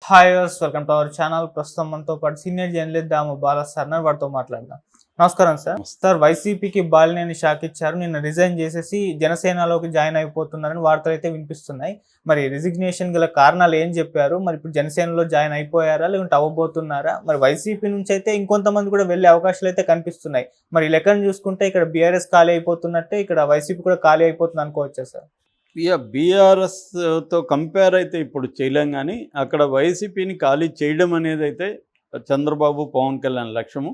Hi viewers, welcome to our channel. ప్రస్తుతం మనతో పాటు సీనియర్ జర్నలిస్ట్ దాము బాలా సార్ ఉన్నారు. వారితో మాట్లాడదాం. నమస్కారం సార్. సార్, వైసీపీకి బాలినేని షాక్ ఇచ్చారు. నిన్న రిజైన్ చేసేసి జనసేనలోకి జాయిన్ అయిపోతున్నారని వార్తలు అయితే వినిపిస్తున్నాయి. మరి రిజిగ్నేషన్ గల కారణాలు ఏం చెప్పారు? మరి ఇప్పుడు జనసేనలో జాయిన్ అయిపోయారా, లేకుంటే అవ్వబోతున్నారా? మరి వైసీపీ నుంచి అయితే ఇంకొంతమంది కూడా వెళ్ళే అవకాశాలు అయితే కనిపిస్తున్నాయి. మరి ఈ లెక్కను చూసుకుంటే ఇక్కడ బీఆర్ఎస్ ఖాళీ అయిపోతున్నట్టే, ఇక్కడ వైసీపీ కూడా ఖాళీ అయిపోతుంది అనుకోవచ్చా సార్? బీఆర్ఎస్తో కంపేర్ అయితే ఇప్పుడు చేయలేం, కానీ అక్కడ వైసీపీని ఖాళీ చేయడం అనేది అయితే చంద్రబాబు పవన్ కళ్యాణ్ లక్ష్యము.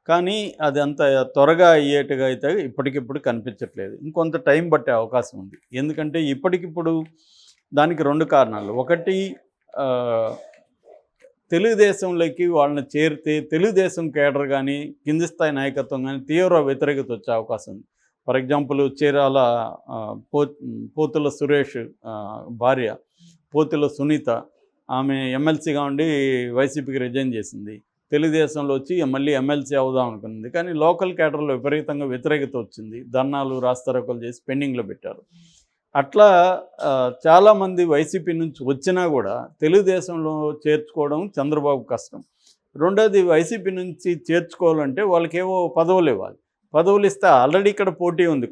కానీ అది అంత త్వరగా అయ్యేట్టుగా అయితే ఇప్పటికిప్పుడు కనిపించట్లేదు. ఇంకొంత టైం పట్టే అవకాశం ఉంది. ఎందుకంటే ఇప్పటికిప్పుడు దానికి రెండు కారణాలు. ఒకటి, తెలుగుదేశంలోకి వాళ్ళని చేరితే తెలుగుదేశం కేడర్ కానీ కింది స్థాయి నాయకత్వం కానీ తీవ్ర వ్యతిరేకత వచ్చే అవకాశం ఉంది. ఫర్ ఎగ్జాంపుల్, చీరాల పోతుల సురేష్ భార్య పోతుల సునీత, ఆమె ఎమ్మెల్సీగా ఉండి వైసీపీకి రిజైన్ చేసింది. తెలుగుదేశంలో వచ్చి మళ్ళీ ఎమ్మెల్సీ అవుదాం అనుకుంది. కానీ లోకల్ కేడర్లో విపరీతంగా వ్యతిరేకత వచ్చింది. ధర్నాలు రాస్తారోకలు చేసి పెండింగ్లో పెట్టారు. అట్లా చాలామంది వైసీపీ నుంచి వచ్చినా కూడా తెలుగుదేశంలో చేర్చుకోవడం చంద్రబాబు కష్టం. రెండోది, వైసీపీ నుంచి చేర్చుకోవాలంటే వాళ్ళకేవో పదవులు ఇవ్వాలి. పదవులు ఇస్తే ఆల్రెడీ ఇక్కడ పోటీ ఉంది.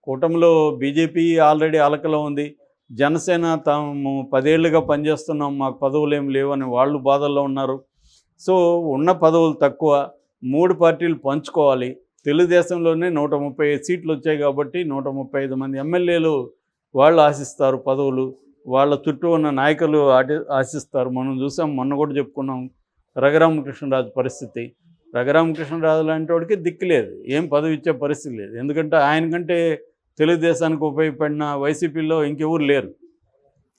కూటమిలో బీజేపీ ఆల్రెడీ అలకలో ఉంది. జనసేన తాము 10 ఏళ్ళుగా పనిచేస్తున్నాం, మాకు పదవులు ఏమి లేవని వాళ్ళు బాధల్లో ఉన్నారు. సో ఉన్న పదవులు తక్కువ, 3 పార్టీలు పంచుకోవాలి. తెలుగుదేశంలోనే 135 సీట్లు వచ్చాయి కాబట్టి 135 మంది ఎమ్మెల్యేలు వాళ్ళు ఆశిస్తారు పదవులు. వాళ్ళ చుట్టూ ఉన్న నాయకులు ఆశిస్తారు. మనం చూసాం, మొన్న కూడా చెప్పుకున్నాం రఘురామకృష్ణరాజు పరిస్థితి. రఘురామకృష్ణరాజు లాంటి వాడికి దిక్కు లేదు, ఏం పదవి ఇచ్చే పరిస్థితి లేదు. ఎందుకంటే ఆయనకంటే తెలుగుదేశానికి ఉపయోగపడిన వైసీపీలో ఇంకెవరు లేరు.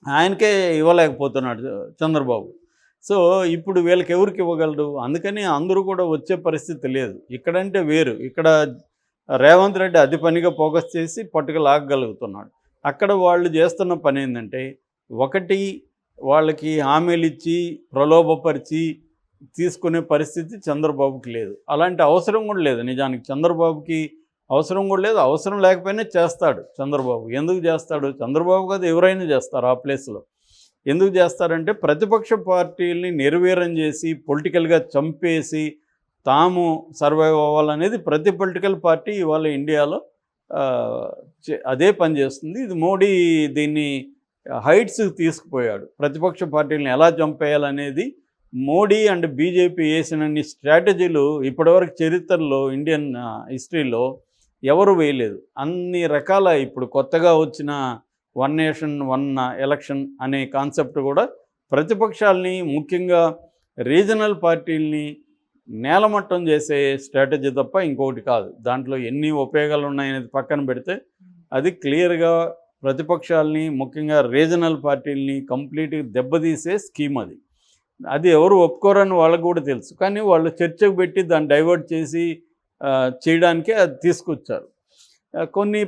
ఆయనకే ఇవ్వలేకపోతున్నాడు చంద్రబాబు. సో ఇప్పుడు వీళ్ళకి ఎవరికి ఇవ్వగలడు? అందుకని అందరూ కూడా వచ్చే పరిస్థితి లేదు. ఇక్కడంటే వేరు. ఇక్కడ రేవంత్ రెడ్డి అతి పనిగా ఫోకస్ చేసి పట్టుకు లాగగలుగుతున్నాడు. అక్కడ వాళ్ళు చేస్తున్న పని ఏంటంటే, ఒకటి, వాళ్ళకి హామీలు ఇచ్చి ప్రలోభపరిచి తీసుకునే పరిస్థితి చంద్రబాబుకి లేదు. అలాంటి అవసరం కూడా లేదు. నిజానికి చంద్రబాబుకి అవసరం కూడా లేదు. అవసరం లేకపోయినా చేస్తాడు చంద్రబాబు. ఎందుకు చేస్తాడు? చంద్రబాబు కాదు, ఎవరైనా చేస్తారు ఆ ప్లేస్లో. ఎందుకు చేస్తారంటే, ప్రతిపక్ష పార్టీల్ని నిర్వీర్యం చేసి పొలిటికల్గా చంపేసి తాము సర్వైవ్ అవ్వాలనేది ప్రతి పొలిటికల్ పార్టీ ఇవాళ ఇండియాలో అదే పని చేస్తుంది. ఇది మోడీ దీన్ని హైట్స్కి తీసుకుపోయాడు. ప్రతిపక్ష పార్టీలను ఎలా చంపేయాలనేది మోడీ అండ్ బీజేపీ వేసినన్ని స్ట్రాటజీలు ఇప్పటివరకు చరిత్రలో, ఇండియన్ హిస్టరీలో ఎవరు వేయలేదు. అన్ని రకాల ఇప్పుడు కొత్తగా వచ్చిన 1 నేషన్ 1 ఎలక్షన్ అనే కాన్సెప్ట్ కూడా ప్రతిపక్షాలని, ముఖ్యంగా రీజనల్ పార్టీలని నేలమట్టం చేసే స్ట్రాటజీ తప్ప ఇంకొకటి కాదు. దాంట్లో ఎన్ని ఉపయోగాలు ఉన్నాయనేది పక్కన పెడితే అది క్లియర్గా ప్రతిపక్షాలని, ముఖ్యంగా రీజనల్ పార్టీలని కంప్లీట్గా దెబ్బతీసే స్కీమ్ అది. అది ఎవరు ఒప్పుకోరని వాళ్ళకు కూడా తెలుసు. కానీ వాళ్ళు చర్చకు పెట్టి దాన్ని డైవర్ట్ చేసి చేయడానికే అది తీసుకొచ్చారు. కొన్ని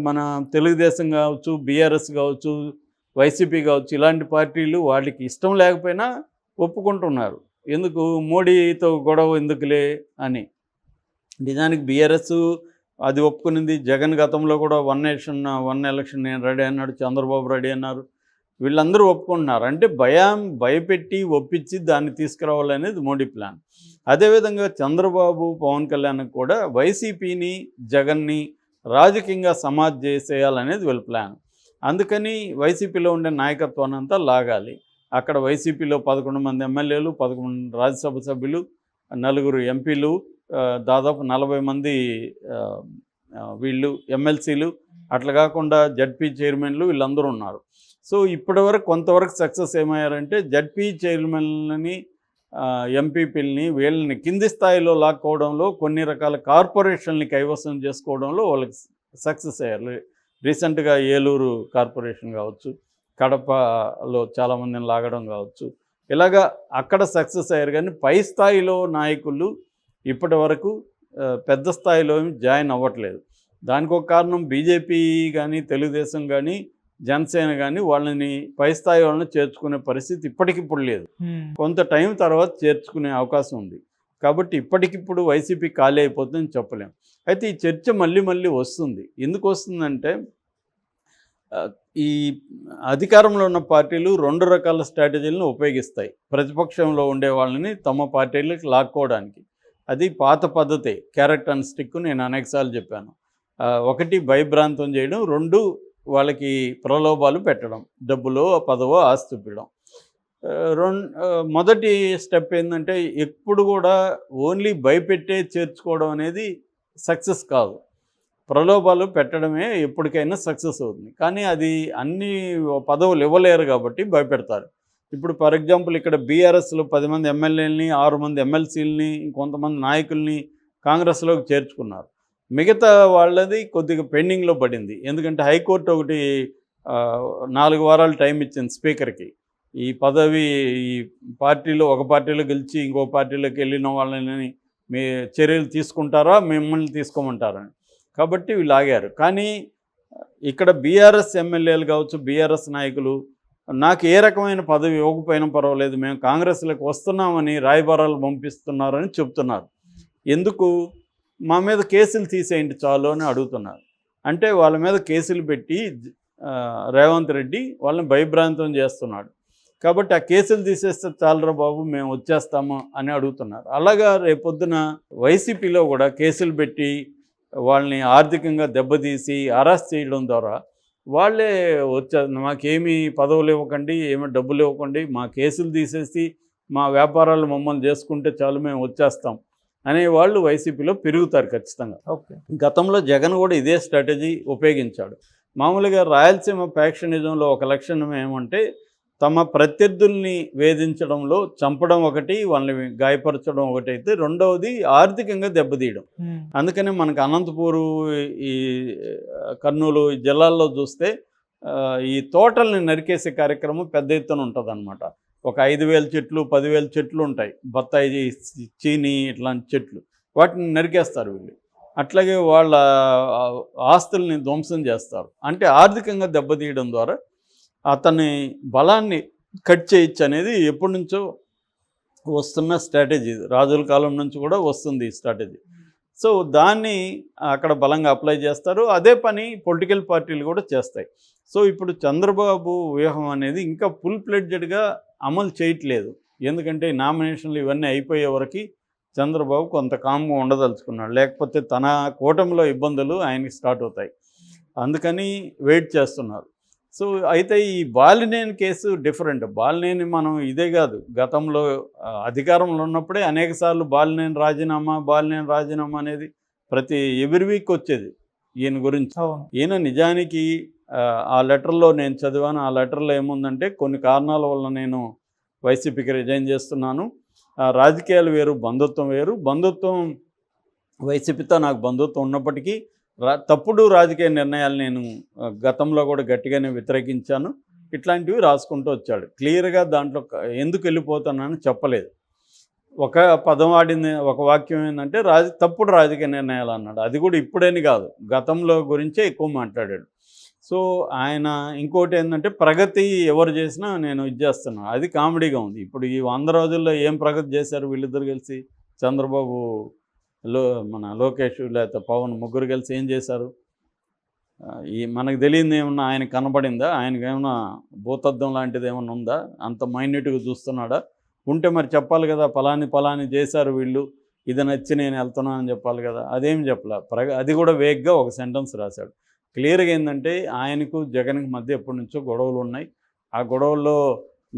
మన తెలుగుదేశం కావచ్చు, బీఆర్ఎస్ కావచ్చు, వైసీపీ కావచ్చు, ఇలాంటి పార్టీలు వాళ్ళకి ఇష్టం లేకపోయినా ఒప్పుకుంటున్నారు. ఎందుకు మోడీతో గొడవ ఎందుకులే అని. నిజానికి బీఆర్ఎస్ అది ఒప్పుకునింది. జగన్ గతంలో కూడా 1 నేషన్ 1 ఎలక్షన్ నేను రెడీ అన్నాడు, చంద్రబాబు రెడీ అన్నారు. వీళ్ళందరూ ఒప్పుకుంటున్నారు. అంటే భయపెట్టి ఒప్పించి దాన్ని తీసుకురావాలనేది మోడీ ప్లాన్. అదేవిధంగా చంద్రబాబు పవన్ కళ్యాణ్కి కూడా వైసీపీని, జగన్ని రాజకీయంగా సమాజ్ చేసేయాలనేది వీళ్ళ ప్లాన్. అందుకని వైసీపీలో ఉండే నాయకత్వాన్ని అంతా లాగాలి. అక్కడ వైసీపీలో 11 మంది ఎమ్మెల్యేలు, 11 రాజ్యసభ సభ్యులు, 4 ఎంపీలు, దాదాపు 40 మంది వీళ్ళు ఎమ్మెల్సీలు, అట్లా కాకుండా జడ్పీ చైర్మన్లు, వీళ్ళందరూ ఉన్నారు. సో ఇప్పటివరకు కొంతవరకు సక్సెస్ ఏమయ్యారంటే, జడ్పీ చైర్మన్ని, ఎంపీపీలని, వీళ్ళని కింది స్థాయిలో లాక్కోవడంలో, కొన్ని రకాల కార్పొరేషన్ని కైవసం చేసుకోవడంలో వాళ్ళకి సక్సెస్ అయ్యారు. రీసెంట్గా ఏలూరు కార్పొరేషన్ కావచ్చు, కడపలో చాలామందిని లాగడం కావచ్చు, ఇలాగా అక్కడ సక్సెస్ అయ్యారు. కానీ పై స్థాయిలో నాయకులు ఇప్పటి వరకు పెద్ద స్థాయిలో జాయిన్ అవ్వట్లేదు. దానికి ఒక కారణం బీజేపీ కానీ, తెలుగుదేశం కానీ, జనసేన కానీ వాళ్ళని పై స్థాయి వాళ్ళని చేర్చుకునే పరిస్థితి ఇప్పటికిప్పుడు లేదు. కొంత టైం తర్వాత చేర్చుకునే అవకాశం ఉంది. కాబట్టి ఇప్పటికిప్పుడు వైసీపీ ఖాళీ అయిపోతుందని చెప్పలేం. అయితే ఈ చర్చ మళ్ళీ వస్తుంది. ఎందుకు వస్తుందంటే, ఈ అధికారంలో ఉన్న పార్టీలు 2 రకాల స్ట్రాటజీలను ఉపయోగిస్తాయి ప్రతిపక్షంలో ఉండే వాళ్ళని తమ పార్టీలకు లాక్కోవడానికి. అది పాత పద్ధతే, క్యారెట్ అండ్ స్టిక్. నేను అనేకసార్లు చెప్పాను. ఒకటి భయభ్రాంతం చేయడం, 2 వాళ్ళకి ప్రలోభాలు పెట్టడం, డబ్బులో పదవో ఆస్తి ఇవ్వడం. మొదటి స్టెప్ ఏంటంటే ఎప్పుడు కూడా ఓన్లీ భయపెట్టే చేర్చుకోవడం అనేది సక్సెస్ కాదు. ప్రలోభాలు పెట్టడమే ఎప్పటికైనా సక్సెస్ అవుతుంది. కానీ అది అన్ని పదవులు ఇవ్వలేరు కాబట్టి భయపెడతారు. ఇప్పుడు ఫర్ ఎగ్జాంపుల్ ఇక్కడ బీఆర్ఎస్లో 10 మంది ఎమ్మెల్యేలని, 6 మంది ఎమ్మెల్సీలని, కొంతమంది నాయకుల్ని కాంగ్రెస్లోకి చేర్చుకున్నారు. మిగతా వాళ్ళది కొద్దిగా పెండింగ్లో పడింది. ఎందుకంటే హైకోర్టు ఒకటి 4 వారాలు టైం ఇచ్చింది స్పీకర్కి. ఈ పదవి ఈ పార్టీలో ఒక పార్టీలో గెలిచి ఇంకో పార్టీలోకి వెళ్ళిన వాళ్ళని మీ చర్యలు తీసుకుంటారా, మిమ్మల్ని తీసుకోమంటారని. కాబట్టి వీళ్ళు ఆగారు. కానీ ఇక్కడ బీఆర్ఎస్ ఎమ్మెల్యేలు కావచ్చు, బీఆర్ఎస్ నాయకులు నాకు ఏ రకమైన పదవి ఇవ్వకపోయినా పర్వాలేదు, మేము కాంగ్రెస్లోకి వస్తున్నామని రాయబారాలు పంపిస్తున్నారని చెప్తున్నారు. ఎందుకు? మా మీద కేసులు తీసేయండి చాలు అని అడుగుతున్నారు. అంటే వాళ్ళ మీద కేసులు పెట్టి రేవంత్ రెడ్డి వాళ్ళని భయభ్రాంతం చేస్తున్నాడు. కాబట్టి ఆ కేసులు తీసేస్తే చాలరా బాబు, మేము వచ్చేస్తాము అని అడుగుతున్నారు. అలాగా రేపొద్దున వైసీపీలో కూడా కేసులు పెట్టి వాళ్ళని ఆర్థికంగా దెబ్బతీసి అరెస్ట్ చేయడం ద్వారా వాళ్ళే మాకేమీ పదవులు ఇవ్వకండి, ఏమీ డబ్బులు ఇవ్వకండి, మా కేసులు తీసేసి మా వ్యాపారాలు మమ్మల్ని చేసుకుంటే చాలు, మేము వచ్చేస్తాం అనే వాళ్ళు వైసీపీలో పెరుగుతారు ఖచ్చితంగా. ఓకే. గతంలో జగన్ కూడా ఇదే స్ట్రాటజీ ఉపయోగించాడు. మామూలుగా రాయలసీమ ఫ్యాక్షనిజంలో ఒక లక్షణం ఏమంటే తమ ప్రత్యర్థుల్ని వేధించడంలో చంపడం ఒకటి, వాళ్ళని గాయపరచడం ఒకటి అయితే, రెండవది ఆర్థికంగా దెబ్బతీయడం. అందుకని మనకు అనంతపూరు, ఈ కర్నూలు ఈ జిల్లాల్లో చూస్తే ఈ తోటల్ని నరికేసే కార్యక్రమం పెద్ద ఎత్తున ఉంటుందన్నమాట. ఒక 5,000 చెట్లు 10,000 చెట్లు ఉంటాయి, బత్తాయి, చీని ఇట్లాంటి చెట్లు, వాటిని నరికేస్తారు వీళ్ళు. అట్లాగే వాళ్ళ ఆస్తుల్ని ధ్వంసం చేస్తారు. అంటే ఆర్థికంగా దెబ్బతీయడం ద్వారా అతని బలాన్ని కట్ చేయొచ్చు అనేది ఎప్పటి నుంచో వస్తున్న స్ట్రాటజీ. రాజుల కాలం నుంచి కూడా వస్తుంది ఈ స్ట్రాటజీ. సో దాన్ని అక్కడ బలంగా అప్లై చేస్తారు. అదే పని పొలిటికల్ పార్టీలు కూడా చేస్తాయి. సో ఇప్పుడు చంద్రబాబు వ్యూహం అనేది ఇంకా ఫుల్ ఫ్లెడ్జెడ్గా అమలు చేయట్లేదు. ఎందుకంటే నామినేషన్లు ఇవన్నీ అయిపోయే వరకు చంద్రబాబు కొంత కామ్గా ఉండదలుచుకున్నాడు. లేకపోతే తన కూటమిలో ఇబ్బందులు ఆయనకి స్టార్ట్ అవుతాయి. అందుకని వెయిట్ చేస్తున్నారు. సో అయితే ఈ బాలినేని కేసు డిఫరెంట్. బాలినేని మనం ఇదే కాదు, గతంలో అధికారంలో ఉన్నప్పుడే అనేకసార్లు బాలినేని రాజీనామా అనేది ప్రతి ఎవ్రీ వీక్ వచ్చేది ఈయన గురించి. ఈయన నిజానికి ఆ లెటర్లో నేను చదివాను. ఆ లెటర్లో ఏముందంటే కొన్ని కారణాల వల్ల నేను వైసీపీకి రిజైన్ చేస్తున్నాను, రాజకీయాలు వేరు, బంధుత్వం వేరు, బంధుత్వం వైసీపీతో నాకు బంధుత్వం ఉన్నప్పటికీ తప్పుడు రాజకీయ నిర్ణయాలు నేను గతంలో కూడా గట్టిగానే వ్యతిరేకించాను, ఇట్లాంటివి రాసుకుంటూ వచ్చాడు. క్లియర్గా దాంట్లో ఎందుకు వెళ్ళిపోతున్నానని చెప్పలేదు. ఒక పదం ఆడింది, ఒక వాక్యం ఏంటంటే తప్పుడు రాజకీయ నిర్ణయాలు అన్నాడు. అది కూడా ఇప్పుడేని కాదు, గతంలో గురించే ఎక్కువ మాట్లాడాడు. సో ఆయన ఇంకోటి ఏంటంటే ప్రగతి ఎవరు చేసినా నేను ఇది చేస్తున్నాను, అది కామెడీగా ఉంది. ఇప్పుడు ఈ 100 రోజుల్లో ఏం ప్రగతి చేశారు వీళ్ళిద్దరు కలిసి? చంద్రబాబు, మన లోకేష్ లేకపోతే పవన్ ముగ్గురు కలిసి ఏం చేశారు? ఈ మనకు తెలియదు ఏమన్నా ఆయన కనబడిందా? ఆయనకి ఏమన్నా భూతద్దం లాంటిది ఏమన్నా ఉందా? అంత మైన్యూట్గా చూస్తున్నాడా? ఉంటే మరి చెప్పాలి కదా, పలాని చేశారు వీళ్ళు, ఇది నచ్చి నేను వెళ్తున్నాను అని చెప్పాలి కదా. అదేం చెప్పలే. అది కూడా వేగ్గా ఒక సెంటెన్స్ రాశాడు. క్లియర్గా ఏంటంటే ఆయనకు జగన్కి మధ్య ఎప్పటి నుంచో గొడవలు ఉన్నాయి. ఆ గొడవల్లో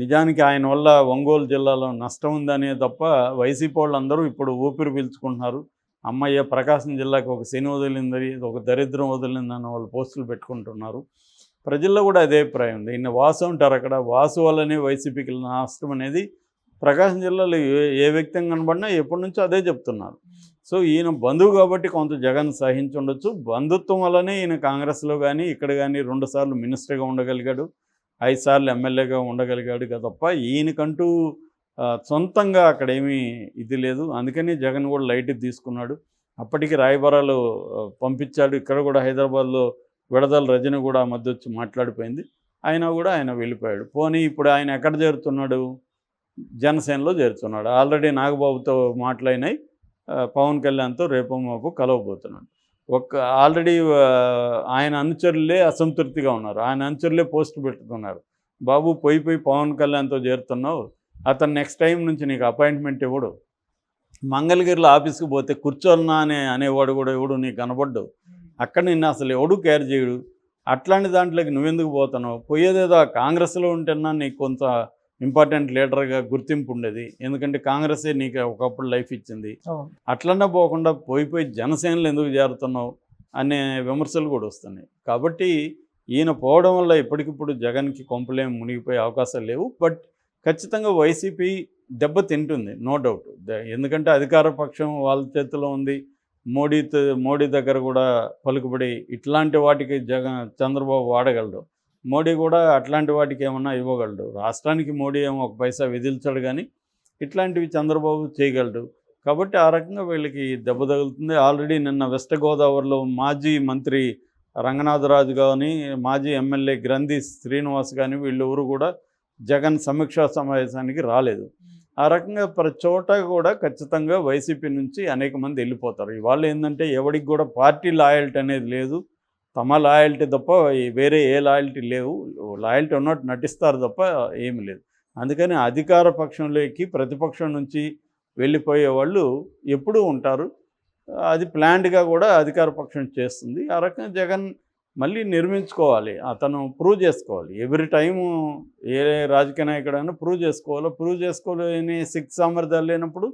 నిజానికి ఆయన వల్ల ఒంగోలు జిల్లాలో నష్టం ఉందనే తప్ప వైసీపీ వాళ్ళందరూ ఇప్పుడు ఊపిరి పీల్చుకుంటున్నారు. అమ్మయ్య, ప్రకాశం జిల్లాకి ఒక శని వదిలింది, ఒక దరిద్రం వదిలిందని వాళ్ళు పోస్టులు పెట్టుకుంటున్నారు. ప్రజల్లో కూడా అదే అభిప్రాయం ఉంది. ఈయన వాసు ఉంటారు, అక్కడ వాసు వల్లనే వైసీపీకి నష్టం అనేది ప్రకాశం జిల్లాలో ఏ వ్యక్తి కనబడినా ఎప్పటి నుంచో అదే చెప్తున్నారు. సో ఈయన బంధువు కాబట్టి కొంత జగన్ సహించి ఉండొచ్చు. బంధుత్వం వల్లనే ఈయన కాంగ్రెస్లో కానీ ఇక్కడ కానీ 2 సార్లు మినిస్టర్గా ఉండగలిగాడు, 5 సార్లు ఎమ్మెల్యేగా ఉండగలిగాడు తప్ప ఈయనకంటూ సొంతంగా అక్కడ ఏమీ ఇది లేదు. అందుకని జగన్ కూడా లైట్ తీసుకున్నాడు. అప్పటికి రాయబారాలు పంపించాడు. ఇక్కడ కూడా హైదరాబాద్లో విడదల రజని కూడా ఆ మధ్య వచ్చి మాట్లాడిపోయింది. అయినా కూడా ఆయన వెళ్ళిపోయాడు. పోనీ ఇప్పుడు ఆయన ఎక్కడ చేరుతున్నాడు? జనసేనలో చేరుతున్నాడు. ఆల్రెడీ నాగబాబుతో మాట్లాడినాయి, పవన్ కళ్యాణ్తో రేపు మాపు కలవబోతున్నాడు. ఆల్రెడీ ఆయన అనుచరులే అసంతృప్తిగా ఉన్నారు. ఆయన అనుచరులే పోస్ట్ పెట్టుతున్నారు. బాబు పోయి పవన్ కళ్యాణ్తో చేరుతున్నావు, అతను నెక్స్ట్ టైం నుంచి నీకు అపాయింట్మెంట్ ఇవ్వడు. మంగళగిరిలో ఆఫీస్కి పోతే కూర్చోన్నా అనేవాడు కూడా ఎవడు నీకు కనబడ్డు. అక్కడ నిన్ను అసలు ఎవడు కేర్ చేయడు. అట్లాంటి దాంట్లోకి నువ్వెందుకు పోతున్నావు? పోయేదేదో కాంగ్రెస్లో ఉంటేనా నీకు కొంత ఇంపార్టెంట్ లీడర్గా గుర్తింపు ఉండేది. ఎందుకంటే కాంగ్రెసే నీకు ఒకప్పుడు లైఫ్ ఇచ్చింది. అట్లన్నా పోకుండా పోయి జనసేనలో ఎందుకు చేరుతున్నావు అనే విమర్శలు కూడా వస్తున్నాయి. కాబట్టి ఈయన పోవడం వల్ల ఇప్పటికిప్పుడు జగన్కి కొంపలేం మునిగిపోయే అవకాశాలు లేవు. బట్ ఖచ్చితంగా వైసీపీ దెబ్బ తింటుంది, నో డౌట్. ఎందుకంటే అధికార పక్షం వాళ్ళ చేతిలో ఉంది. మోడీ దగ్గర కూడా పలుకుబడి ఇట్లాంటి వాటికి చంద్రబాబు వాడగలడు. మోడీ కూడా అట్లాంటి వాటికి ఏమన్నా ఇవ్వగలడు. రాష్ట్రానికి మోడీ ఏమో ఒక పైసా విధించడు, కానీ ఇట్లాంటివి చంద్రబాబు చేయగలడు. కాబట్టి ఆ రకంగా వీళ్ళకి దెబ్బ తగులుతుంది. ఆల్రెడీ నిన్న వెస్ట్ గోదావరిలో మాజీ మంత్రి రంగనాథరాజు కానీ, మాజీ ఎమ్మెల్యే గ్రంథి శ్రీనివాస్ కానీ వీళ్ళెవరు కూడా జగన్ సమీక్షా సమావేశానికి రాలేదు. ఆ రకంగా ప్రతి చోట కూడా ఖచ్చితంగా వైసీపీ నుంచి అనేక మంది వెళ్ళిపోతారు. ఇవాళ ఏంటంటే ఎవరికి కూడా పార్టీ లాయల్టీ అనేది లేదు. తమ లాయల్టీ తప్ప వేరే ఏ లాయల్టీ లేవు. లాయల్టీ ఉన్నట్టు నటిస్తారు తప్ప ఏమి లేదు. అందుకని అధికార పక్షంలోకి ప్రతిపక్షం నుంచి వెళ్ళిపోయే వాళ్ళు ఎప్పుడూ ఉంటారు. అది ప్లాన్డ్గా కూడా అధికార పక్షం చేస్తుంది. ఆ రకంగా జగన్ మళ్ళీ నిర్మించుకోవాలి, అతను ప్రూవ్ చేసుకోవాలి. ఎవ్రీ టైము ఏ రాజకీయ నాయకుడైనా ప్రూవ్ చేసుకోవాలి. ప్రూవ్ చేసుకోలేని శక్తి సామర్థ్యాలు లేనప్పుడు